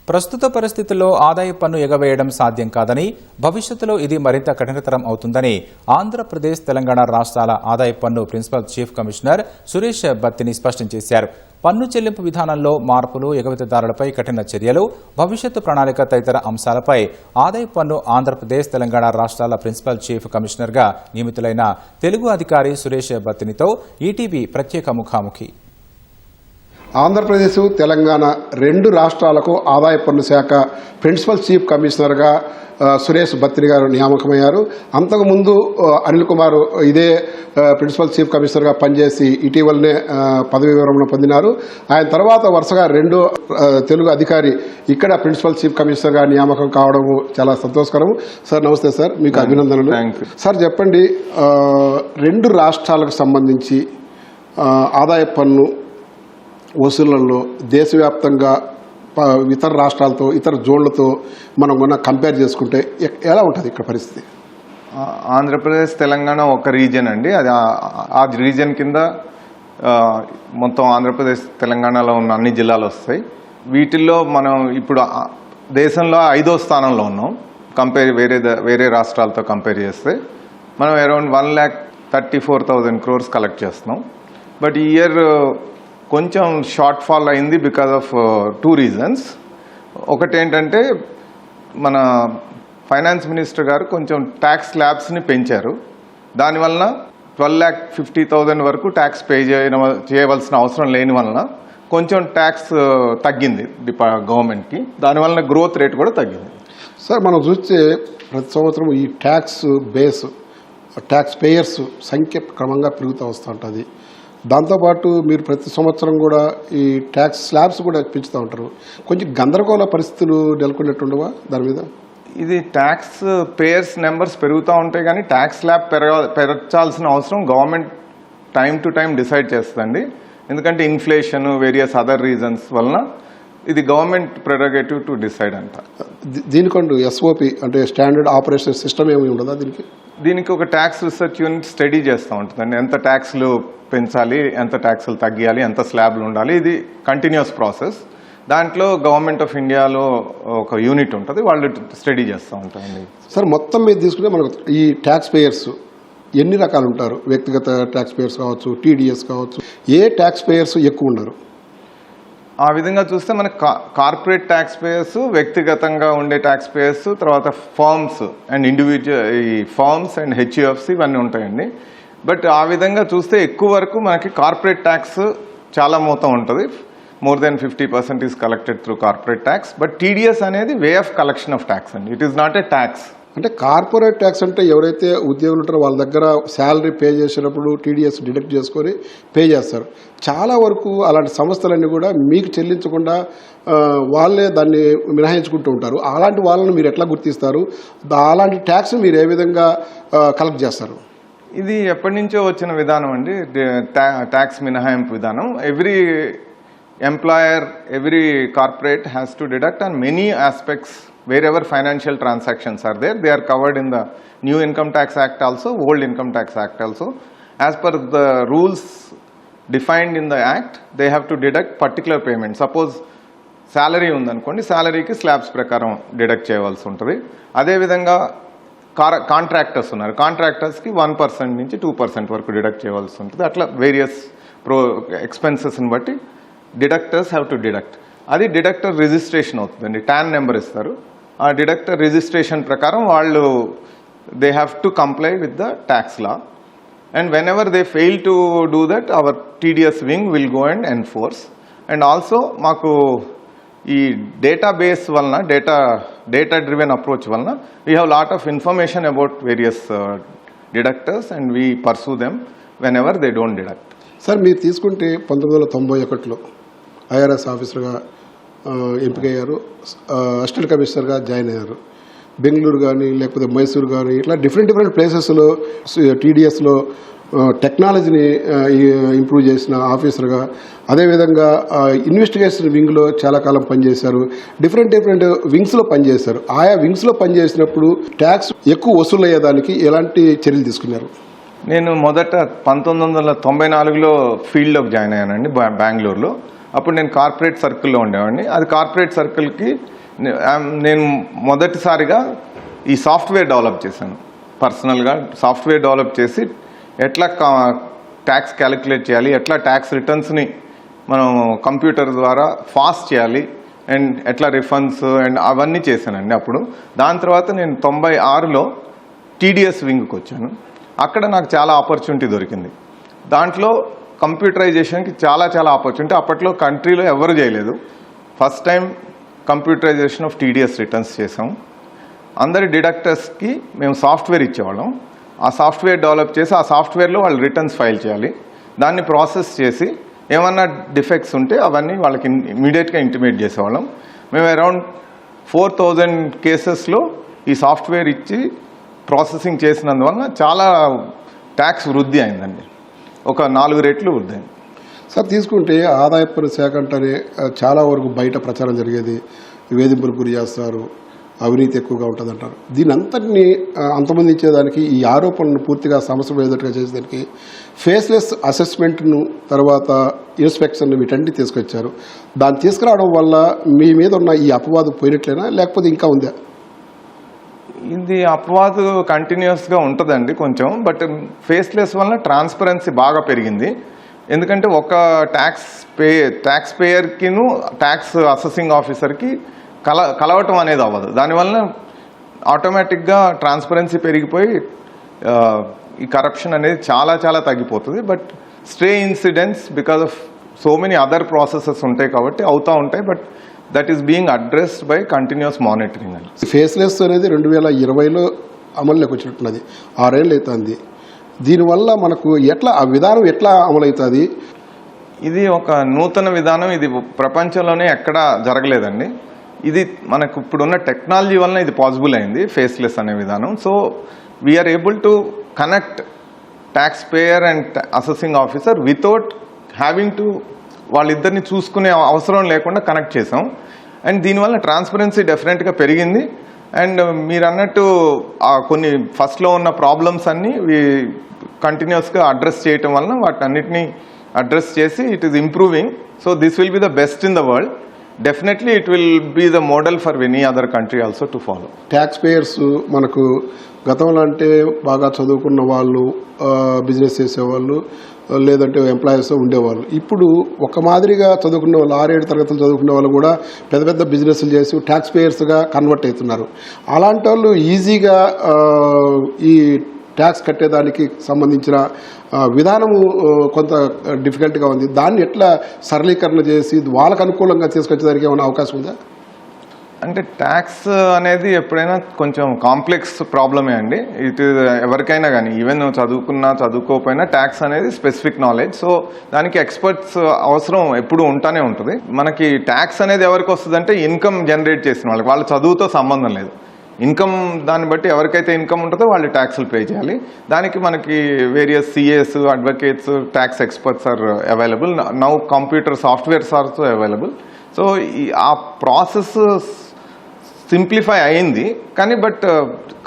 ప్రస్తుత పరిస్థితుల్లో ఆదాయ పన్ను ఎగవేయడం సాధ్యం కాదని, భవిష్యత్తులో ఇది మరింత కఠినతరం అవుతుందని ఆంధ్రప్రదేశ్, తెలంగాణ రాష్ట్రాల ఆదాయ పన్ను principal chief commissioner Suresh Battini స్పష్టం చేశారు. పన్ను చెల్లింపు విధానంలో మార్పులు, ఎగవేతదారులపై కఠిన చర్యలు, భవిష్యత్తు ప్రణాళిక తదితర అంశాలపై ఆదాయ పన్ను ఆంధ్రప్రదేశ్, తెలంగాణ రాష్ట్రాల ప్రిన్సిపల్ చీఫ్ కమిషనర్గా నియమితులైన తెలుగు అధికారి సురేష్ బత్తినితో ఈటీవీ ప్రత్యేక ముఖాముఖి. ఆంధ్రప్రదేశ్, తెలంగాణ రెండు రాష్ట్రాలకు ఆదాయ పన్ను శాఖ ప్రిన్సిపల్ చీఫ్ కమిషనర్గా సురేష్ బత్తిని గారు నియామకమయ్యారు. అంతకుముందు అనిల్ కుమార్ ఇదే ప్రిన్సిపల్ చీఫ్ కమిషనర్గా పనిచేసి ఇటీవలనే పదవి విరమణ పొందినారు. ఆయన తర్వాత వరుసగా రెండో తెలుగు అధికారి ఇక్కడ ప్రిన్సిపల్ చీఫ్ కమిషనర్గా నియామకం కావడం చాలా సంతోషకరం. సార్ నమస్తే సార్, మీకు అభినందనలు. సార్ చెప్పండి, రెండు రాష్ట్రాలకు సంబంధించి ఆదాయ పన్ను వసూళ్లలో దేశవ్యాప్తంగా ఇతర రాష్ట్రాలతో, ఇతర జోన్లతో మనం కూడా కంపేర్ చేసుకుంటే ఎలా ఉంటుంది ఇక్కడ పరిస్థితి? ఆంధ్రప్రదేశ్, తెలంగాణ ఒక రీజియన్ అండి. అది ఆ రీజియన్ కింద మొత్తం ఆంధ్రప్రదేశ్, తెలంగాణలో ఉన్న అన్ని జిల్లాలు వస్తాయి. వీటిల్లో మనం ఇప్పుడు దేశంలో 5వ స్థానంలో ఉన్నాం వేరే రాష్ట్రాలతో కంపేర్ చేస్తే. మనం అరౌండ్ 1,34,000 crores కలెక్ట్ చేస్తున్నాం. బట్ ఈ ఇయర్ కొంచెం షార్ట్ ఫాల్ అయింది బికాజ్ ఆఫ్ 2 reasons. ఒకటి ఏంటంటే, మన ఫైనాన్స్ మినిస్టర్ గారు కొంచెం ట్యాక్స్ స్లాబ్స్ని పెంచారు. దానివలన 12,50,000 వరకు ట్యాక్స్ పే చేయవలసిన అవసరం లేని వలన కొంచెం ట్యాక్స్ తగ్గింది గవర్నమెంట్కి. దానివలన గ్రోత్ రేట్ కూడా తగ్గింది. సార్ మనం చూస్తే ప్రతి సంవత్సరం ఈ ట్యాక్స్ బేస్, ట్యాక్స్ పేయర్స్ సంఖ్య క్రమంగా పెరుగుతూ వస్తూ ఉంటుంది. దాంతోపాటు మీరు ప్రతి సంవత్సరం కూడా ఈ ట్యాక్స్ స్లాబ్స్ కూడా పెంచుతూ ఉంటారు. కొంచెం గందరగోళ పరిస్థితులు నెలకొన్నట్టుండవా దాని మీద? ఇది ట్యాక్స్ పేయర్స్ నెంబర్స్ పెరుగుతూ ఉంటాయి, కానీ ట్యాక్స్ స్లాబ్ పెరచాల్సిన అవసరం government time to time decide చేస్తుందండి. ఎందుకంటే ఇన్ఫ్లేషన్, వేరియస్ అదర్ రీజన్స్ వలన ఇది గవర్నమెంట్ ప్రెరగేటివ్ టు డిసైడ్ అంట. దీనికంటూ ఎస్ఓపి అంటే స్టాండర్డ్ ఆపరేషన్ సిస్టమ్ ఏమి ఉండదా దీనికి ఒక ట్యాక్స్ రీసెర్చ్ యూనిట్ స్టడీ చేస్తూ ఉంటుందండి. ఎంత ట్యాక్స్లు పెంచాలి, ఎంత ట్యాక్స్లు తగ్గియాలి, ఎంత స్లాబ్లు ఉండాలి. ఇది కంటిన్యూస్ ప్రాసెస్. దాంట్లో గవర్నమెంట్ ఆఫ్ ఇండియాలో ఒక యూనిట్ ఉంటుంది, వాళ్ళు స్టడీ చేస్తూ ఉంటారండి. సార్ మొత్తం మీద తీసుకుంటే మనకు ఈ ట్యాక్స్ పేయర్స్ ఎన్ని రకాలు ఉంటారు? వ్యక్తిగత ట్యాక్స్ పేయర్స్ కావచ్చు, టీడీఎస్ కావచ్చు, ఏ ట్యాక్స్ పేయర్స్ ఎక్కువ ఉన్నారు? ఆ విధంగా చూస్తే మనకు కార్పొరేట్ ట్యాక్స్ పేయర్స్, వ్యక్తిగతంగా ఉండే ట్యాక్స్ పేయర్స్, తర్వాత ఫర్మ్స్ అండ్ ఇండివిజువల్ ఈ ఫర్మ్స్ అండ్ హెచ్యుఎఫ్సి ఇవన్నీ ఉంటాయండి. బట్ ఆ విధంగా చూస్తే ఎక్కువ వరకు మనకి కార్పొరేట్ ట్యాక్స్ చాలా మొత్తం ఉంటుంది. More than 50% is collected through corporate tax. But TDS అనేది way of collection of tax అండి. It is not a tax. అంటే కార్పొరేట్ ట్యాక్స్ అంటే ఎవరైతే ఉద్యోగులు ఉంటారో వాళ్ళ దగ్గర శాలరీ పే చేసినప్పుడు టీడీఎస్ డిడక్ట్ చేసుకొని పే చేస్తారు. చాలా వరకు అలాంటి సంస్థలన్నీ కూడా మీకు చెల్లించకుండా వాళ్ళే దాన్ని మినహాయించుకుంటూ ఉంటారు. అలాంటి వాళ్ళని మీరు ఎట్లా గుర్తిస్తారు? అలాంటి ట్యాక్స్ మీరు ఏ విధంగా కలెక్ట్ చేస్తారు? ఇది ఎప్పటి నుంచో వచ్చిన విధానం అండి, ట్యాక్స్ మినహాయింపు విధానం. Every employer, every corporate has to deduct on many aspects. Wherever financial transactions are there, they are covered in the New Income Tax Act also, Old Income Tax Act also. As per the rules defined in the Act, they have to deduct particular payment. Suppose salary ఉందనుకోండి, సాలరీకి slabs ప్రకారం deduct చేయవలసి ఉంటుంది. అదేవిధంగా contractors ఉన్నారు, కాంట్రాక్టర్స్కి 1% నుంచి 2% వరకు deduct చేయవలసి ఉంటుంది. అట్లా వేరియస్ ఎక్స్పెన్సెస్ని బట్టి డిడక్టర్స్ హ్యావ్ టు డిడక్ట్. అది డిడక్టర్ రిజిస్ట్రేషన్ అవుతుందండి. టాన్ నెంబర్ ఇస్తారు. ఆ డిడక్టర్ రిజిస్ట్రేషన్ ప్రకారం వాళ్ళు they have to comply with the tax law. And whenever they fail to do that, our TDS wing will go and enforce. And also మాకు ఈ database వలన, data driven approach వలన we have lot of information about various deductors and we pursue them whenever they don't deduct. Sir మీరు తీసుకుంటే 1991లో IRS ఆఫీసర్గా ఎంపికయ్యారు, assistant కమిషనర్గా join అయ్యారు. బెంగళూరు కానీ లేకపోతే మైసూరు కానీ ఇట్లా డిఫరెంట్ ప్లేసెస్లో టీడీఎస్లో టెక్నాలజీని ఇంప్రూవ్ చేసిన ఆఫీసర్గా, అదేవిధంగా ఇన్వెస్టిగేషన్ వింగ్లో చాలా కాలం పనిచేశారు. డిఫరెంట్ వింగ్స్లో పనిచేశారు. ఆయా వింగ్స్లో పనిచేసినప్పుడు ట్యాక్స్ ఎక్కువ వసూలు అయ్యేదానికి ఎలాంటి చర్యలు తీసుకున్నారు? నేను మొదట 1994లో ఫీల్డ్లోకి జాయిన్ అయ్యానండి బెంగళూరులో. అప్పుడు నేను కార్పొరేట్ సర్కిల్లో ఉండేవాడిని. అది కార్పొరేట్ సర్కిల్కి నేను మొదటిసారిగా ఈ సాఫ్ట్వేర్ డెవలప్ చేశాను. పర్సనల్గా సాఫ్ట్వేర్ డెవలప్ చేసి ఎట్లా ట్యాక్స్ క్యాలిక్యులేట్ చేయాలి, ఎట్లా ట్యాక్స్ రిటర్న్స్ని మనం కంప్యూటర్ ద్వారా ఫాస్ట్ చేయాలి, అండ్ ఎట్లా రిఫండ్స్ అండ్ అవన్నీ చేశానండి అప్పుడు. దాని తర్వాత నేను 96లో టీడీఎస్ వింగ్కి వచ్చాను. అక్కడ నాకు చాలా ఆపర్చునిటీ దొరికింది. దాంట్లో కంప్యూటరైజేషన్కి చాలా ఆపర్చునిటీ. అప్పట్లో కంట్రీలో ఎవరు చేయలేదు. First time computerisation of TDS returns చేసాం. అందరి డిడక్టర్స్కి మేము సాఫ్ట్వేర్ ఇచ్చేవాళ్ళం. ఆ సాఫ్ట్వేర్ డెవలప్ చేసి ఆ సాఫ్ట్వేర్లో వాళ్ళు రిటర్న్స్ ఫైల్ చేయాలి. దాన్ని ప్రాసెస్ చేసి ఏమన్నా డిఫెక్ట్స్ ఉంటే అవన్నీ వాళ్ళకి ఇమీడియట్గా ఇంటిమేట్ చేసేవాళ్ళం. మేము అరౌండ్ 4000 కేసెస్లో ఈ సాఫ్ట్వేర్ ఇచ్చి ప్రాసెసింగ్ చేసినందువల్ల చాలా ట్యాక్స్ వృద్ధి అయిందండి. ఒక 4 రెట్లు వృద్ధి అయింది. సార్, తీసుకుంటే ఆదాయపు పన్ను శాఖ అంటేనే చాలా వరకు బయట ప్రచారం జరిగేది, వేధింపులకు గురి చేస్తారు, అవినీతి ఎక్కువగా ఉంటుంది అంటారు. దీని అంతటినీ అంతమందించేదానికి, ఈ ఆరోపణలను పూర్తిగా సమస్య ఎదురుగా చేసేదానికి ఫేస్లెస్ అసెస్మెంట్ను, తర్వాత ఇన్స్పెక్షన్ వీటన్ని తీసుకొచ్చారు. దాన్ని తీసుకురావడం వల్ల మీ మీద ఉన్న ఈ అపవాదు పోయినట్లేనా, లేకపోతే ఇంకా ఉందా? ఇది అపవాదు కంటిన్యూస్గా ఉంటుందండి కొంచెం. బట్ ఫేస్లెస్ వల్ల ట్రాన్స్పరెన్సీ బాగా పెరిగింది. ఎందుకంటే ఒక ట్యాక్స్ పేయర్కిను ట్యాక్స్ అసెసింగ్ ఆఫీసర్కి కలవటం అనేది అవ్వదు. దానివల్ల ఆటోమేటిక్గా ట్రాన్స్పరెన్సీ పెరిగిపోయి ఈ కరప్షన్ అనేది చాలా తగ్గిపోతుంది. But stray incidents because of so many other processes ఉంటాయి కాబట్టి అవుతూ ఉంటాయి. But that is being addressed by continuous monitoring అండి. ఫేస్లెస్ అనేది 2020లో అమల్లోకి వచ్చినట్టున్నది, 6 ఏళ్ళు అవుతుంది. దీనివల్ల మనకు ఆ విధానం ఎట్లా అమలవుతుంది? ఇది ఒక నూతన విధానం. ఇది ప్రపంచంలోనే ఎక్కడా జరగలేదండి. ఇది మనకు ఇప్పుడున్న టెక్నాలజీ వలన ఇది పాసిబుల్ అయింది, ఫేస్లెస్ అనే విధానం. So we are able to connect tax payer and assessing officer without having to వాళ్ళిద్దరిని చూసుకునే అవసరం లేకుండా కనెక్ట్ చేసాం. అండ్ దీనివల్ల ట్రాన్స్పరెన్సీ డెఫినెట్గా పెరిగింది. అండ్ మీరు అన్నట్టు కొన్ని ఫస్ట్లో ఉన్న ప్రాబ్లమ్స్ అన్నీ కంటిన్యూస్గా అడ్రస్ చేయటం వలన వాటన్నిటిని అడ్రస్ చేసి it is improving. So this will be the best in the world. Definitely it will be the model for any other country also to follow. Tax payers మనకు గతంలో అంటే బాగా చదువుకున్న వాళ్ళు, బిజినెస్ చేసేవాళ్ళు, లేదంటే ఎంప్లాయీస్ ఉండేవాళ్ళు. ఇప్పుడు ఒక మాదిరిగా చదువుకునే వాళ్ళు, 6-7 తరగతులు చదువుకునే వాళ్ళు కూడా పెద్ద బిజినెస్లు చేసి ట్యాక్స్ పేయర్స్గా కన్వర్ట్ అవుతున్నారు. అలాంటి వాళ్ళు ఈజీగా ఈ ట్యాక్స్ కట్టేదానికి సంబంధించిన విధానము కొంత డిఫికల్ట్గా ఉంది. దాన్ని ఎట్లా సరళీకరణ చేసి వాళ్ళకు అనుకూలంగా తీసుకొచ్చేదానికి ఏమైనా అవకాశం ఉందా? అంటే ట్యాక్స్ అనేది ఎప్పుడైనా కొంచెం కాంప్లెక్స్ ప్రాబ్లమే అండి. ఇట్ ఎవరికైనా కానీ, ఈవెన్ చదువుకున్నా చదువుకోకపోయినా ట్యాక్స్ అనేది స్పెసిఫిక్ నాలెడ్జ్. సో దానికి ఎక్స్పర్ట్స్ అవసరం ఎప్పుడు ఉంటానే ఉంటుంది. మనకి ట్యాక్స్ అనేది ఎవరికి వస్తుందంటే ఇన్కమ్ జనరేట్ చేసిన వాళ్ళకి, వాళ్ళ చదువుతో సంబంధం లేదు. ఇన్కమ్ దాన్ని బట్టి ఎవరికైతే ఇన్కమ్ ఉంటుందో వాళ్ళు ట్యాక్స్లు పే చేయాలి. దానికి మనకి various CAs, advocates, tax experts are available. Now computer softwares also available. So ఆ ప్రాసెస్ సింప్లిఫై అయింది కానీ but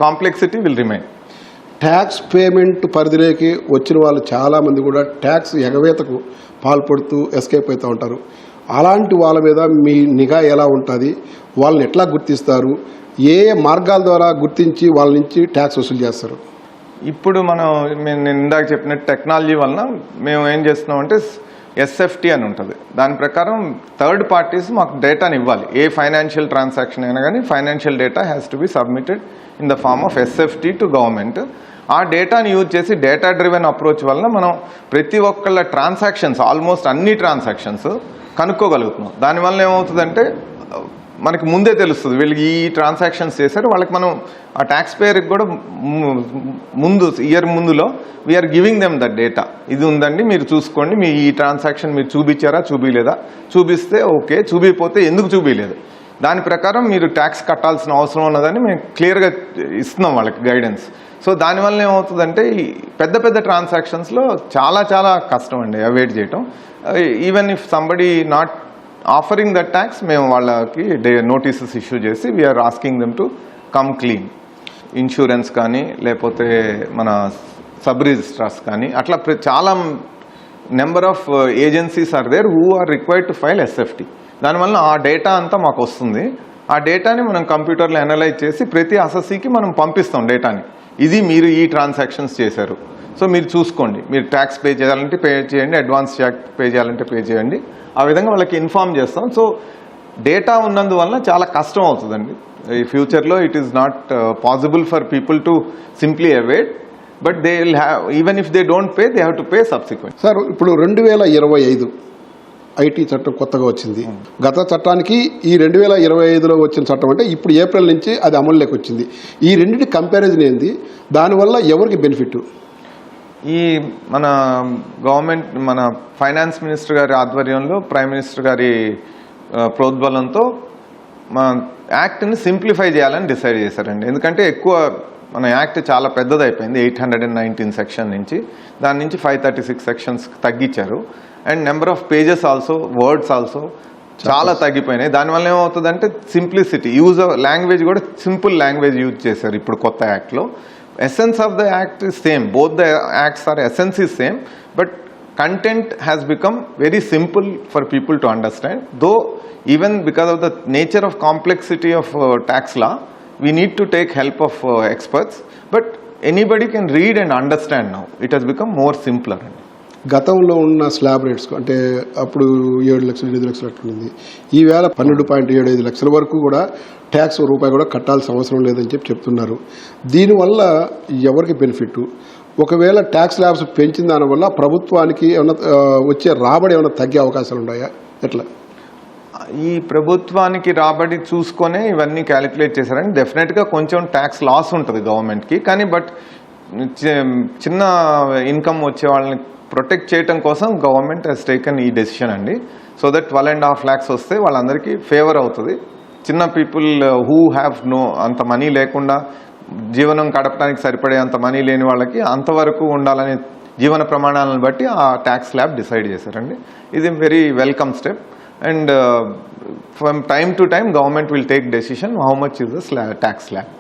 complexity will remain. Tax payment పరిధిలోకి వచ్చిన వాళ్ళు చాలామంది కూడా ట్యాక్స్ ఎగవేతకు పాల్పడుతూ ఎస్కేప్ అవుతూ ఉంటారు. అలాంటి వాళ్ళ మీద మీ నిఘా ఎలా ఉంటుంది? వాళ్ళని ఎట్లా గుర్తిస్తారు? ఏ మార్గాల ద్వారా గుర్తించి వాళ్ళ నుంచి ట్యాక్స్ వసూలు చేస్తారు? ఇప్పుడు నేను ఇందాక చెప్పినట్టు టెక్నాలజీ వలన మేము ఏం చేస్తున్నామంటే ఎస్ఎఫ్టీ అని ఉంటుంది. దాని ప్రకారం థర్డ్ పార్టీస్ మాకు డేటాని ఇవ్వాలి. ఏ ఫైనాన్షియల్ ట్రాన్సాక్షన్ అయినా కానీ financial data has to be submitted in the form of SFT to government. ఆ డేటాని యూజ్ చేసి డేటా డ్రివెన్ అప్రోచ్ వలన మనం ప్రతి ఒక్కళ్ళ ట్రాన్సాక్షన్స్, ఆల్మోస్ట్ అన్ని ట్రాన్సాక్షన్స్ కనుక్కోగలుగుతున్నాం. దానివల్ల ఏమవుతుందంటే మనకి ముందే తెలుస్తుంది వీళ్ళకి ఈ ట్రాన్సాక్షన్స్ చేశారు. వాళ్ళకి మనం ఆ ట్యాక్స్ పేయర్కి కూడా ఇయర్ ముందులో we are giving them that data. ఇది ఉందండి, మీరు చూసుకోండి, మీ ఈ ట్రాన్సాక్షన్ మీరు చూపించారా, చూపించలేదా, చూపిస్తే ఓకే, చూపిపోతే ఎందుకు చూపించలేదు, దాని ప్రకారం మీరు ట్యాక్స్ కట్టాల్సిన అవసరం ఉన్నదని మేము క్లియర్గా ఇస్తున్నాం వాళ్ళకి గైడెన్స్. సో దానివల్ల ఏమవుతుందంటే ఈ పెద్ద ట్రాన్సాక్షన్స్లో చాలా కష్టం అండి అవాయిడ్ చేయటం. Even if somebody not offering that tax, మేము వాళ్ళకి నోటీసెస్ ఇష్యూ చేసి we are asking them to come clean. Insurance కానీ లేకపోతే మన సబ్ రిజిస్ట్రార్స్ కానీ అట్లా చాలా number of agencies are there who are required to file SFT. దానివల్ల ఆ డేటా అంతా మాకు వస్తుంది. ఆ డేటాని మనం కంప్యూటర్లో అనలైజ్ చేసి ప్రతి అసెస్సీకి మనం పంపిస్తాం డేటాని. ఇది మీరు ఈ ట్రాన్సాక్షన్స్ చేశారు, సో మీరు చూసుకోండి, మీరు ట్యాక్స్ పే చేయాలంటే పే చేయండి, అడ్వాన్స్ ట్యాక్స్ పే చేయాలంటే పే చేయండి. ఆ విధంగా వాళ్ళకి ఇన్ఫార్మ్ చేస్తాం. సో డేటా ఉన్నందువల్ల చాలా కష్టం అవుతుందండి. ఈ ఫ్యూచర్లో it is not possible for people to simply await, but they will have, even if they don't pay, they have to pay subsequent. Sir, ఇప్పుడు 2025 ఐటీ చట్టం కొత్తగా వచ్చింది. గత చట్టానికి ఈ 2025లో వచ్చిన చట్టం అంటే ఇప్పుడు ఏప్రిల్ నుంచి అది అమలులోకి వచ్చింది. ఈ రెండింటి కంపారిజన్ ఏంది, దానివల్ల ఎవరికి బెనిఫిట్? ఈ మన గవర్నమెంట్, మన ఫైనాన్స్ మినిస్టర్ గారి ఆధ్వర్యంలో, ప్రైమ్ మినిస్టర్ గారి ప్రోద్బలంతో మన యాక్ట్ని సింప్లిఫై చేయాలని డిసైడ్ చేశారండి. ఎందుకంటే ఎక్కువ మన యాక్ట్ చాలా పెద్దదైపోయింది, 819 సెక్షన్ నుంచి దాని నుంచి 536 సెక్షన్స్ తగ్గించారు. And number of pages also, words also చాలా తగ్గిపోయినాయి. దానివల్ల ఏమవుతుందంటే సింప్లిసిటీ, యూజ్ లాంగ్వేజ్ కూడా సింపుల్ లాంగ్వేజ్ యూజ్ చేశారు ఇప్పుడు కొత్త యాక్ట్లో. essence of the act is same, both the acts are essence is same, but content has become very simple for people to understand. Though even because of the nature of complexity of tax law, we need to take help of experts, but anybody can read and understand now. It has become more simpler. గతంలో ఉన్న slab rates అంటే అప్పుడు 7 లక్షలు 8 లక్షలు అట్లుంది. ఈవేళ 12.75 లక్షల వరకు కూడా ట్యాక్స్ రూపాయి కూడా కట్టాల్సిన అవసరం లేదని చెప్తున్నారు. దీనివల్ల ఎవరికి బెనిఫిట్? ఒకవేళ ట్యాక్స్ స్లాబ్స్ పెంచిన దానివల్ల ప్రభుత్వానికి ఏమైనా వచ్చే రాబడి ఏమైనా తగ్గే అవకాశాలు ఉన్నాయా? ఎట్లా? ఈ ప్రభుత్వానికి రాబడి చూసుకొనే ఇవన్నీ క్యాలిక్యులేట్ చేశారండి. డెఫినెట్గా కొంచెం ట్యాక్స్ లాస్ ఉంటుంది గవర్నమెంట్కి, కానీ బట్ చిన్న ఇన్కమ్ వచ్చే వాళ్ళని ప్రొటెక్ట్ చేయడం కోసం గవర్నమెంట్ హెస్ టేకన్ ఈ డెసిషన్ అండి. సో దట్ 12.5 lakhs వస్తే వాళ్ళందరికీ ఫేవర్ అవుతుంది. చిన్న పీపుల్ హూ హ్యావ్ అంత మనీ లేకుండా జీవనం గడపడానికి సరిపడే అంత మనీ లేని వాళ్ళకి అంతవరకు ఉండాలనే జీవన ప్రమాణాలను బట్టి ఆ ట్యాక్స్ స్లాబ్ డిసైడ్ చేశారండి. ఇది very welcome step. And from time to time government will take decision how much is the tax slab.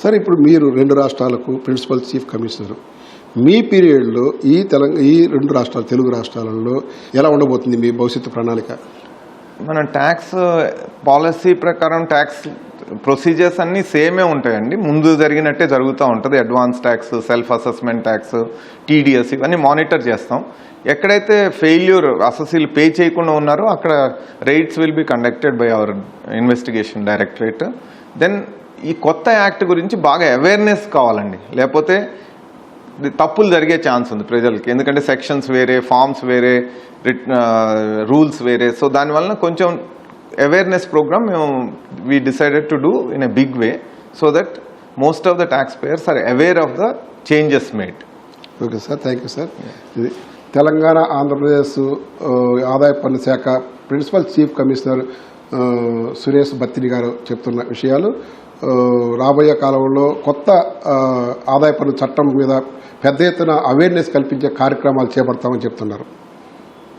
Sir, ఇప్పుడు మీరు 2 రాష్ట్రాలకు ప్రిన్సిపల్ చీఫ్ కమిషనర్, మీ పీరియడ్లో ఈ 2 రాష్ట్రాలు, తెలుగు రాష్ట్రాలలో ఎలా ఉండబోతుంది మీ భవిష్యత్తు ప్రణాళిక? మన ట్యాక్స్ పాలసీ ప్రకారం ట్యాక్స్ ప్రొసీజర్స్ అన్నీ సేమే ఉంటాయండి. ముందు జరిగినట్టే జరుగుతూ ఉంటుంది. Advance tax, self assessment tax, TDS ఇవన్నీ మానిటర్ చేస్తాం. ఎక్కడైతే ఫెయిల్యూర్ అసెస్సీలు పే చేయకుండా ఉన్నారో అక్కడ raids will be conducted by our investigation directorate. Then ఈ కొత్త యాక్ట్ గురించి బాగా అవేర్నెస్ కావాలండి, లేకపోతే తప్పులు జరిగే ఛాన్స్ ఉంది ప్రజలకి. ఎందుకంటే సెక్షన్స్ వేరే, ఫార్మ్స్ వేరే, రూల్స్ వేరే. సో దానివల్ల కొంచెం awareness programme we decided to do in a big way so that most of the taxpayers are aware of the changes made. Okay sir, thank you sir. ఇది తెలంగాణ ఆంధ్రప్రదేశ్ ఆదాయ పన్ను శాఖ principal chief commissioner Suresh Battini గారు చెప్తున్న విషయాలు. రాబోయే కాలంలో కొత్త ఆదాయ పన్ను చట్టం మీద పెద్ద ఎత్తున అవేర్నెస్ కల్పించే కార్యక్రమాలు చేపడతామని చెప్తున్నారు.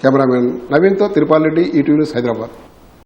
కెమెరామెన్ నవీన్తో తిరుపాల్ రెడ్డి, ఈటీవీ న్యూస్, హైదరాబాద్.